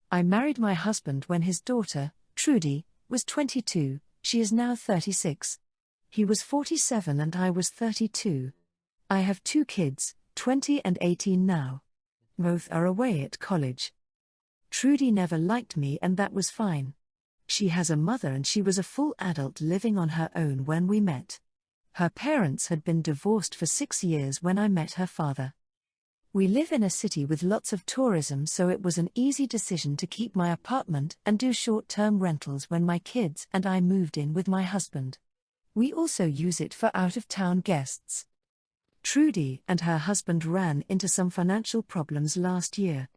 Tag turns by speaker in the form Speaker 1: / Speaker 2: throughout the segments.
Speaker 1: I married my husband when his daughter, Trudy, was 22, she is now 36. He was 47 and I was 32. I have 2 kids, 20 and 18 now. Both are away at college. Trudy never liked me and that was fine. She has a mother and she was a full adult living on her own when we met. Her parents had been divorced for 6 years when I met her father. We live in a city with lots of tourism, so it was an easy decision to keep my apartment and do short-term rentals when my kids and I moved in with my husband. We also use it for out-of-town guests. Trudy and her husband ran into some financial problems last year.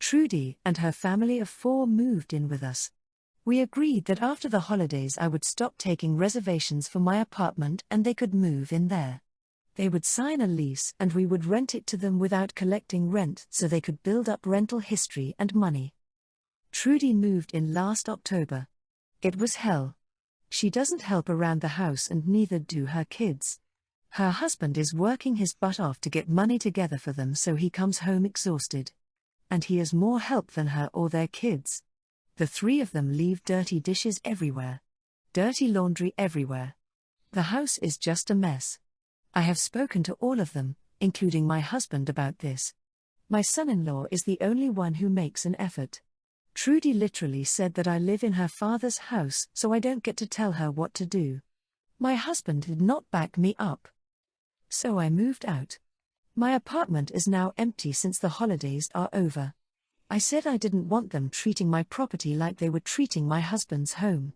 Speaker 1: Trudy and her family of 4 moved in with us. We agreed that after the holidays I would stop taking reservations for my apartment and they could move in there. They would sign a lease and we would rent it to them without collecting rent so they could build up rental history and money. Trudy moved in last October. It was hell. She doesn't help around the house and neither do her kids. Her husband is working his butt off to get money together for them, so he comes home exhausted. And he has more help than her or their kids. The 3 of them leave dirty dishes everywhere. Dirty laundry everywhere. The house is just a mess. I have spoken to all of them, including my husband, about this. My son-in-law is the only one who makes an effort. Trudy literally said that I live in her father's house, so I don't get to tell her what to do. My husband did not back me up. So I moved out. My apartment is now empty since the holidays are over. I said I didn't want them treating my property like they were treating my husband's home.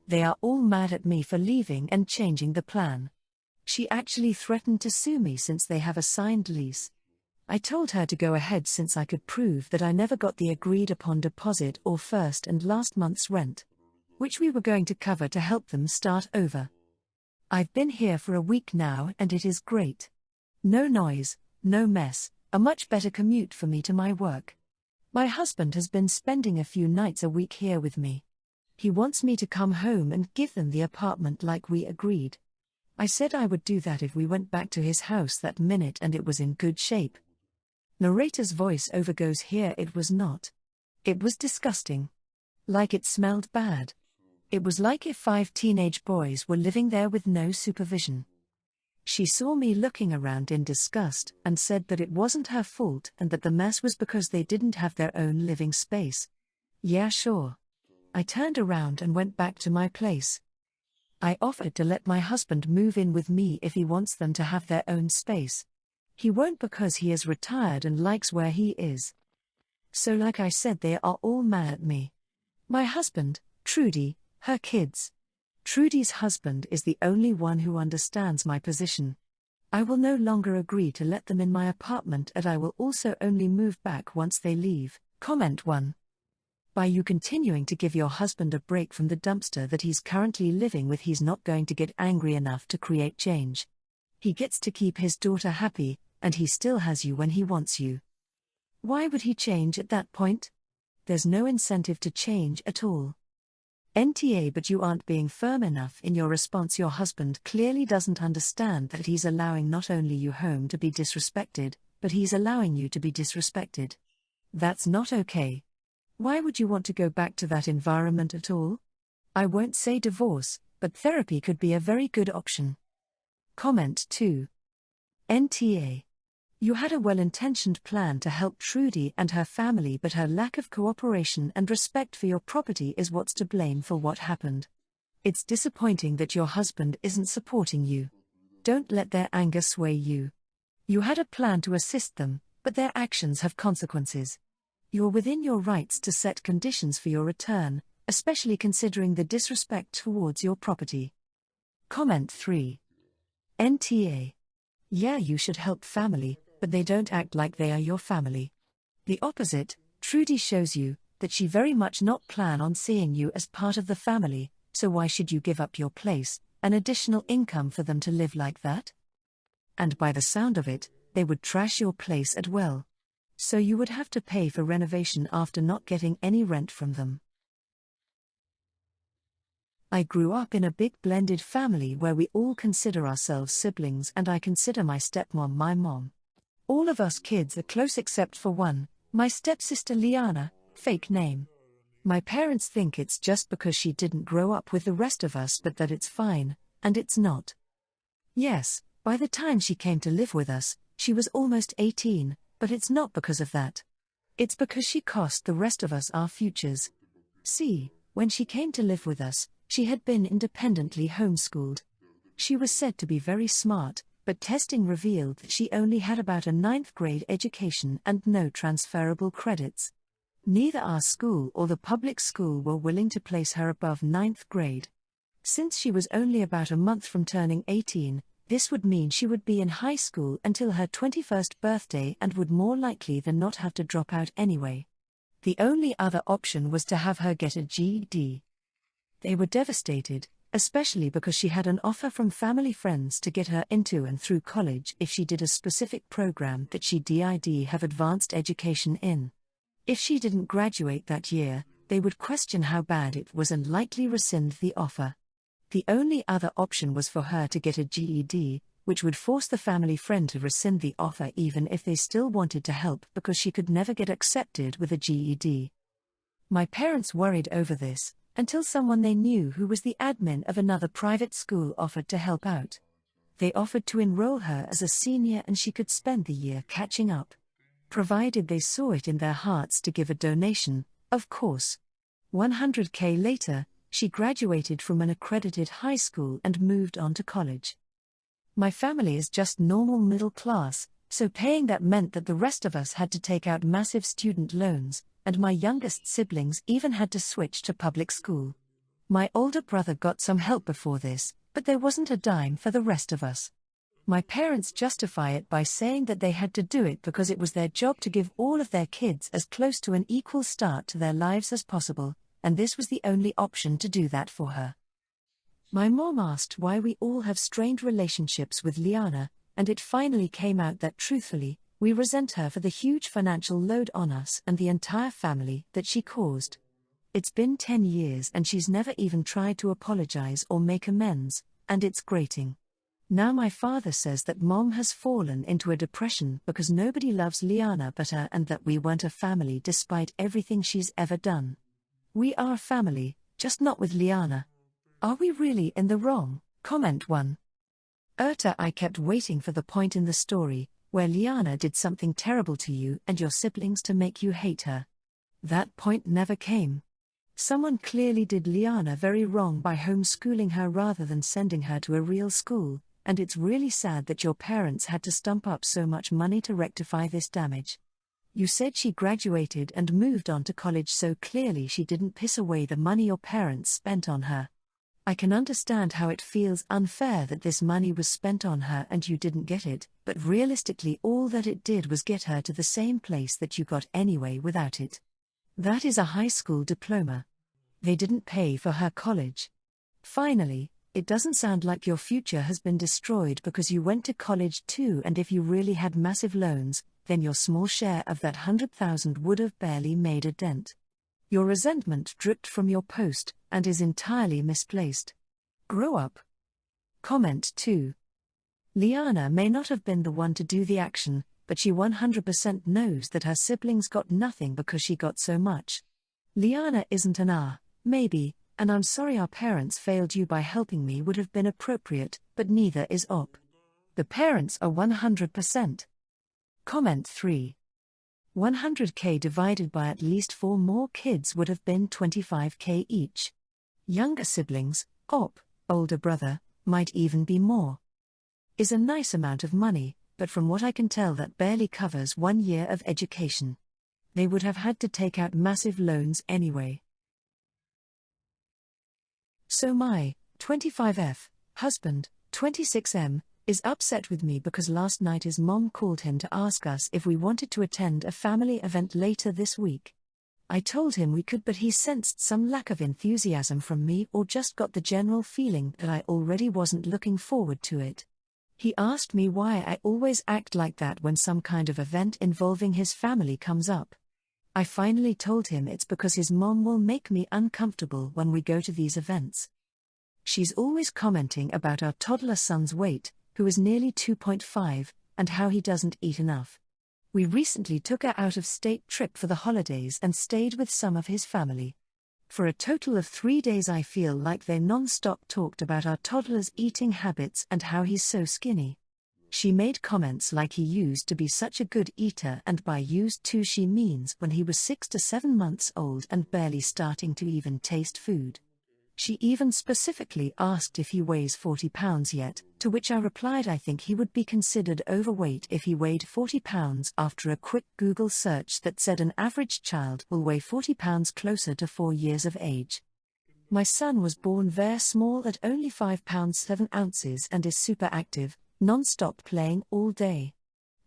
Speaker 1: They are all mad at me for leaving and changing the plan. She actually threatened to sue me since they have a signed lease. I told her to go ahead since I could prove that I never got the agreed upon deposit or first and last month's rent, which we were going to cover to help them start over. I've been here for a week now and it is great. No noise, no mess, a much better commute for me to my work. My husband has been spending a few nights a week here with me. He wants me to come home and give them the apartment like we agreed. I said I would do that if we went back to his house that minute and it was in good shape. Narrator's voice overgoes here. It was not. It was disgusting. Like it smelled bad. It was like if 5 teenage boys were living there with no supervision. She saw me looking around in disgust and said that it wasn't her fault and that the mess was because they didn't have their own living space. Yeah, sure. I turned around and went back to my place. I offered to let my husband move in with me if he wants them to have their own space. He won't because he is retired and likes where he is. So like I said, they are all mad at me. My husband, Trudy, her kids. Trudy's husband is the only one who understands my position. I will no longer agree to let them in my apartment and I will also only move back once they leave. Comment 1. By you continuing to give your husband a break from the dumpster that he's currently living with, he's not going to get angry enough to create change. He gets to keep his daughter happy, and he still has you when he wants you. Why would he change at that point? There's no incentive to change at all. NTA, but you aren't being firm enough in your response. Your husband clearly doesn't understand that he's allowing not only you home to be disrespected, but he's allowing you to be disrespected. That's not okay. Why would you want to go back to that environment at all? I won't say divorce, but therapy could be a very good option. Comment 2. NTA. You had a well-intentioned plan to help Trudy and her family, but her lack of cooperation and respect for your property is what's to blame for what happened. It's disappointing that your husband isn't supporting you. Don't let their anger sway you. You had a plan to assist them, but their actions have consequences. You're within your rights to set conditions for your return, especially considering the disrespect towards your property. Comment 3. NTA. Yeah, you should help family, but they don't act like they are your family. The opposite, Trudy shows you that she very much not plan on seeing you as part of the family, so why should you give up your place, an additional income for them to live like that? And by the sound of it, they would trash your place as well. So you would have to pay for renovation after not getting any rent from them. I grew up in a big blended family where we all consider ourselves siblings, and I consider my stepmom my mom. All of us kids are close except for one, my stepsister Liana, Fake name. My parents think it's just because she didn't grow up with the rest of us, but that it's fine, and it's not. Yes, by the time she came to live with us, she was almost 18, but it's not because of that. It's because she cost the rest of us our futures. See, when she came to live with us, she had been independently homeschooled. She was said to be very smart, but testing revealed that she only had about a 9th grade education and no transferable credits. Neither our school or the public school were willing to place her above 9th grade. Since she was only about a month from turning 18, this would mean she would be in high school until her 21st birthday and would more likely than not have to drop out anyway. The only other option was to have her get a GED. They were devastated, especially because she had an offer from family friends to get her into and through college if she did a specific program that she did have advanced education in. If she didn't graduate that year, they would question how bad it was and likely rescind the offer. The only other option was for her to get a GED, which would force the family friend to rescind the offer even if they still wanted to help because she could never get accepted with a GED. My parents worried over this, until someone they knew who was the admin of another private school offered to help out. They offered to enroll her as a senior and she could spend the year catching up. Provided they saw it in their hearts to give a donation, of course. $100K later, she graduated from an accredited high school and moved on to college. My family is just normal middle class, so paying that meant that the rest of us had to take out massive student loans, and my youngest siblings even had to switch to public school. My older brother got some help before this, but there wasn't a dime for the rest of us. My parents justify it by saying that they had to do it because it was their job to give all of their kids as close to an equal start to their lives as possible, and this was the only option to do that for her. My mom asked why we all have strained relationships with Liana, and it finally came out that truthfully, we resent her for the huge financial load on us and the entire family that she caused. It's been 10 years and she's never even tried to apologize or make amends, and it's grating. Now my father says that Mom has fallen into a depression because nobody loves Liana but her and that we weren't a family despite everything she's ever done. We are a family, just not with Liana. Are we really in the wrong? Comment 1. I kept waiting for the point in the story where Liana did something terrible to you and your siblings to make you hate her. That point never came. Someone clearly did Liana very wrong by homeschooling her rather than sending her to a real school, and it's really sad that your parents had to stump up so much money to rectify this damage. You said she graduated and moved on to college, so clearly she didn't piss away the money your parents spent on her. I can understand how it feels unfair that this money was spent on her and you didn't get it, but realistically all that it did was get her to the same place that you got anyway without it. That is a high school diploma. They didn't pay for her college. Finally, it doesn't sound like your future has been destroyed because you went to college too, and if you really had massive loans, then your small share of that 100,000 would have barely made a dent. Your resentment dripped from your post and is entirely misplaced. Grow up. Comment 2. Liana may not have been the one to do the action, but she 100% knows that her siblings got nothing because she got so much. Liana isn't an maybe, and I'm sorry our parents failed you by helping me would have been appropriate, but neither is op. The parents are 100%. Comment 3. 100K divided by at least 4 more kids would have been 25K each. Younger siblings, op, older brother, might even be more. Is a nice amount of money, but from what I can tell that barely covers 1 year of education. They would have had to take out massive loans anyway. So my 25F husband, 26M, is upset with me because last night his mom called him to ask us if we wanted to attend a family event later this week. I told him we could, but he sensed some lack of enthusiasm from me or just got the general feeling that I already wasn't looking forward to it. He asked me why I always act like that when some kind of event involving his family comes up. I finally told him it's because his mom will make me uncomfortable when we go to these events. She's always commenting about our toddler son's weight, who is nearly 2.5, and how he doesn't eat enough. We recently took a out-of-state trip for the holidays and stayed with some of his family. For a total of 3 days I feel like they non-stop talked about our toddler's eating habits and how he's so skinny. She made comments like he used to be such a good eater, and by used to she means when he was 6 to 7 months old and barely starting to even taste food. She even specifically asked if he weighs 40 pounds yet, to which I replied I think he would be considered overweight if he weighed 40 pounds after a quick Google search that said an average child will weigh 40 pounds closer to 4 years of age. My son was born very small at only 5 pounds 7 ounces and is super active, non-stop playing all day.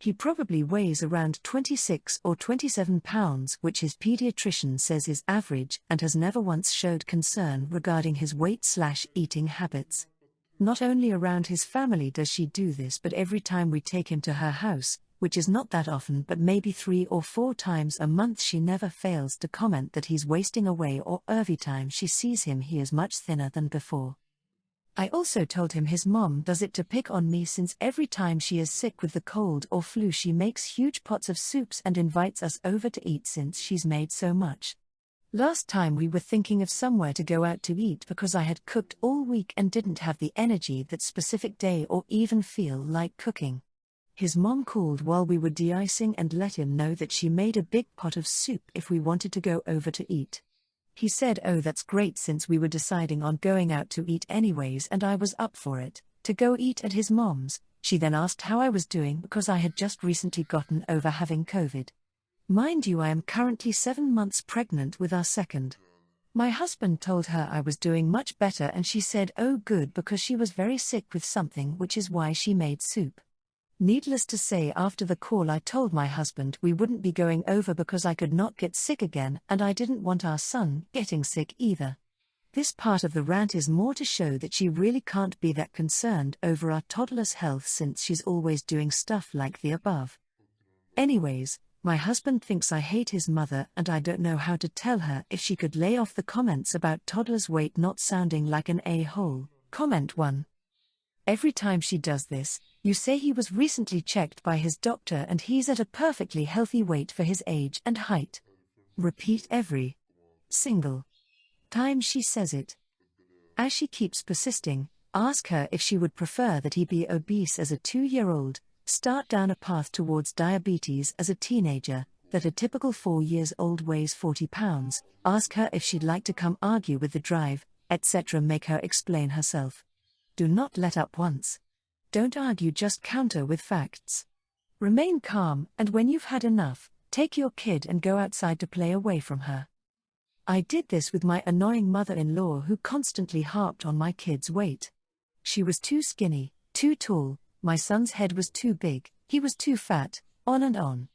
Speaker 1: He probably weighs around 26 or 27 pounds, which his pediatrician says is average, and has never once showed concern regarding his weight/eating habits. Not only around his family does she do this, but every time we take him to her house, which is not that often but maybe 3 or 4 times a month, she never fails to comment that he's wasting away, or every time she sees him he is much thinner than before. I also told him his mom does it to pick on me, since every time she is sick with the cold or flu she makes huge pots of soups and invites us over to eat since she's made so much. Last time we were thinking of somewhere to go out to eat because I had cooked all week and didn't have the energy that specific day or even feel like cooking. His mom called while we were de-icing and let him know that she made a big pot of soup if we wanted to go over to eat. He said, "Oh, that's great," since we were deciding on going out to eat anyways and I was up for it, to go eat at his mom's. She then asked how I was doing because I had just recently gotten over having COVID. Mind you, I am currently 7 months pregnant with our second. My husband told her I was doing much better and she said, "Oh good," because she was very sick with something, which is why she made soup. Needless to say, after the call I told my husband we wouldn't be going over because I could not get sick again and I didn't want our son getting sick either. This part of the rant is more to show that she really can't be that concerned over our toddler's health since she's always doing stuff like the above. Anyways, my husband thinks I hate his mother and I don't know how to tell her if she could lay off the comments about toddler's weight not sounding like an a-hole. Comment 1. Every time she does this, you say he was recently checked by his doctor and he's at a perfectly healthy weight for his age and height. Repeat every single time she says it. As she keeps persisting, ask her if she would prefer that he be obese as a 2-year-old, start down a path towards diabetes as a teenager, that a typical 4 years old weighs 40 pounds, ask her if she'd like to come argue with the drive, etc. Make her explain herself. Do not let up once. Don't argue, just counter with facts. Remain calm, and when you've had enough, take your kid and go outside to play away from her. I did this with my annoying mother-in-law who constantly harped on my kid's weight. She was too skinny, too tall, my son's head was too big, he was too fat, on and on.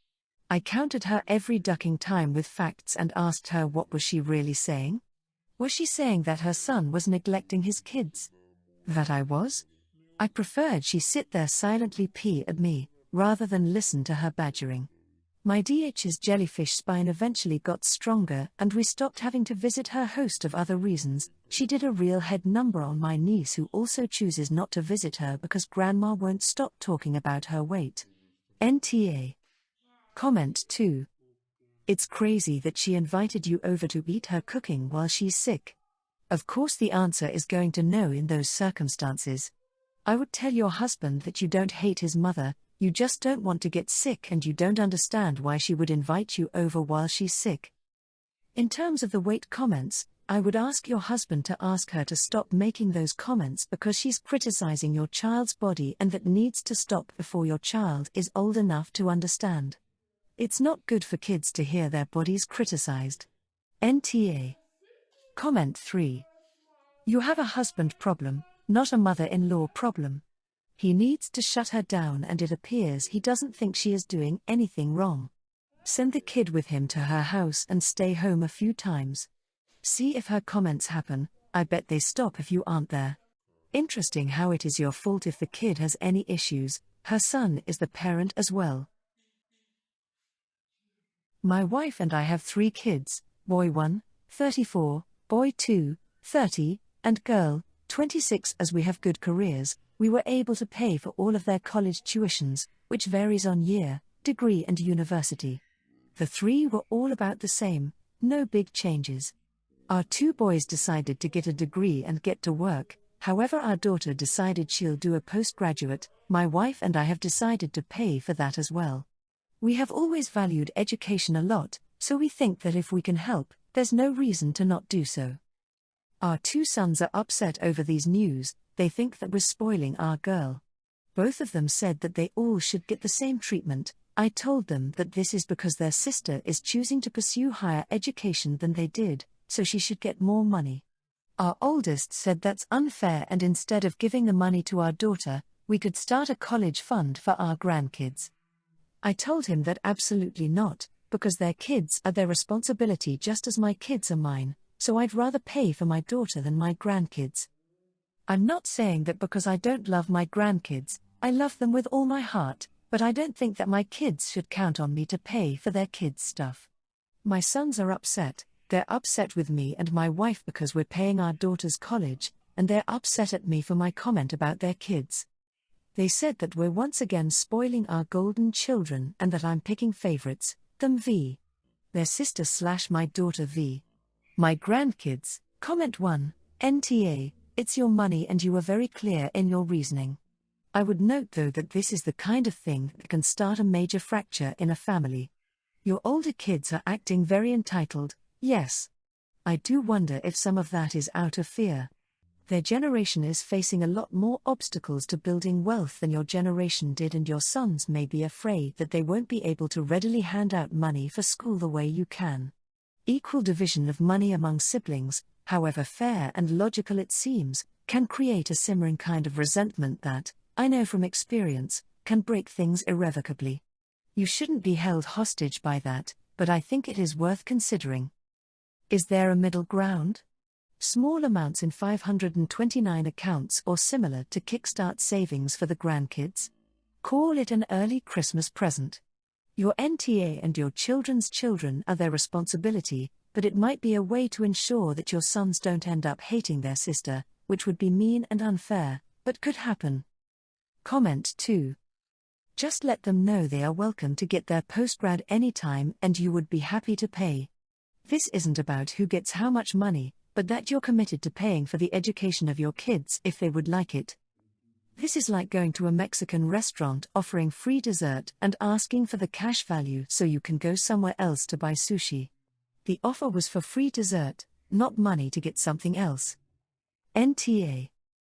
Speaker 1: I countered her every ducking time with facts and asked her what was she really saying? Was she saying that her son was neglecting his kids? That I was? I preferred she sit there silently pee at me, rather than listen to her badgering. My DH's jellyfish spine eventually got stronger and we stopped having to visit her. Host of other reasons, she did a real head number on my niece who also chooses not to visit her because grandma won't stop talking about her weight. NTA. Comment 2. It's crazy that she invited you over to eat her cooking while she's sick. Of course the answer is going to no in those circumstances. I would tell your husband that you don't hate his mother, you just don't want to get sick and you don't understand why she would invite you over while she's sick. In terms of the weight comments, I would ask your husband to ask her to stop making those comments because she's criticizing your child's body and that needs to stop before your child is old enough to understand. It's not good for kids to hear their bodies criticized. NTA. Comment 3. You have a husband problem, not a mother-in-law problem. He needs to shut her down and it appears he doesn't think she is doing anything wrong. Send the kid with him to her house and stay home a few times. See if her comments happen, I bet they stop if you aren't there. Interesting how it is your fault if the kid has any issues, her son is the parent as well. My wife and I have 3 kids, boy 1, 34, boy 2, 30, and girl, 26. As we have good careers, we were able to pay for all of their college tuitions, which varies on year, degree and university. The three were all about the same, no big changes. Our two boys decided to get a degree and get to work, however our daughter decided she'll do a postgraduate. My wife and I have decided to pay for that as well. We have always valued education a lot, so we think that if we can help, there's no reason to not do so. Our two sons are upset over these news. They think that we're spoiling our girl. Both of them said that they all should get the same treatment. I told them that this is because their sister is choosing to pursue higher education than they did, so she should get more money. Our oldest said that's unfair, and instead of giving the money to our daughter, we could start a college fund for our grandkids. I told him that absolutely not, because their kids are their responsibility just as my kids are mine, so I'd rather pay for my daughter than my grandkids. I'm not saying that because I don't love my grandkids. I love them with all my heart, but I don't think that my kids should count on me to pay for their kids' stuff. My sons are upset. They're upset with me and my wife because we're paying our daughter's college, and they're upset at me for my comment about their kids. They said that we're once again spoiling our golden children and that I'm picking favorites, them v. Their sister / my daughter v. My grandkids. Comment 1, NTA, it's your money and you were very clear in your reasoning. I would note though that this is the kind of thing that can start a major fracture in a family. Your older kids are acting very entitled, yes. I do wonder if some of that is out of fear. Their generation is facing a lot more obstacles to building wealth than your generation did, and your sons may be afraid that they won't be able to readily hand out money for school the way you can. Equal division of money among siblings, however fair and logical it seems, can create a simmering kind of resentment that, I know from experience, can break things irrevocably. You shouldn't be held hostage by that, but I think it is worth considering. Is there a middle ground? Small amounts in 529 accounts or similar to kickstart savings for the grandkids? Call it an early Christmas present. Your NTA and your children's children are their responsibility, but it might be a way to ensure that your sons don't end up hating their sister, which would be mean and unfair, but could happen. Comment 2. Just let them know they are welcome to get their postgrad anytime and you would be happy to pay. This isn't about who gets how much money, but that you're committed to paying for the education of your kids if they would like it. This is like going to a Mexican restaurant offering free dessert and asking for the cash value so you can go somewhere else to buy sushi. The offer was for free dessert, not money to get something else. NTA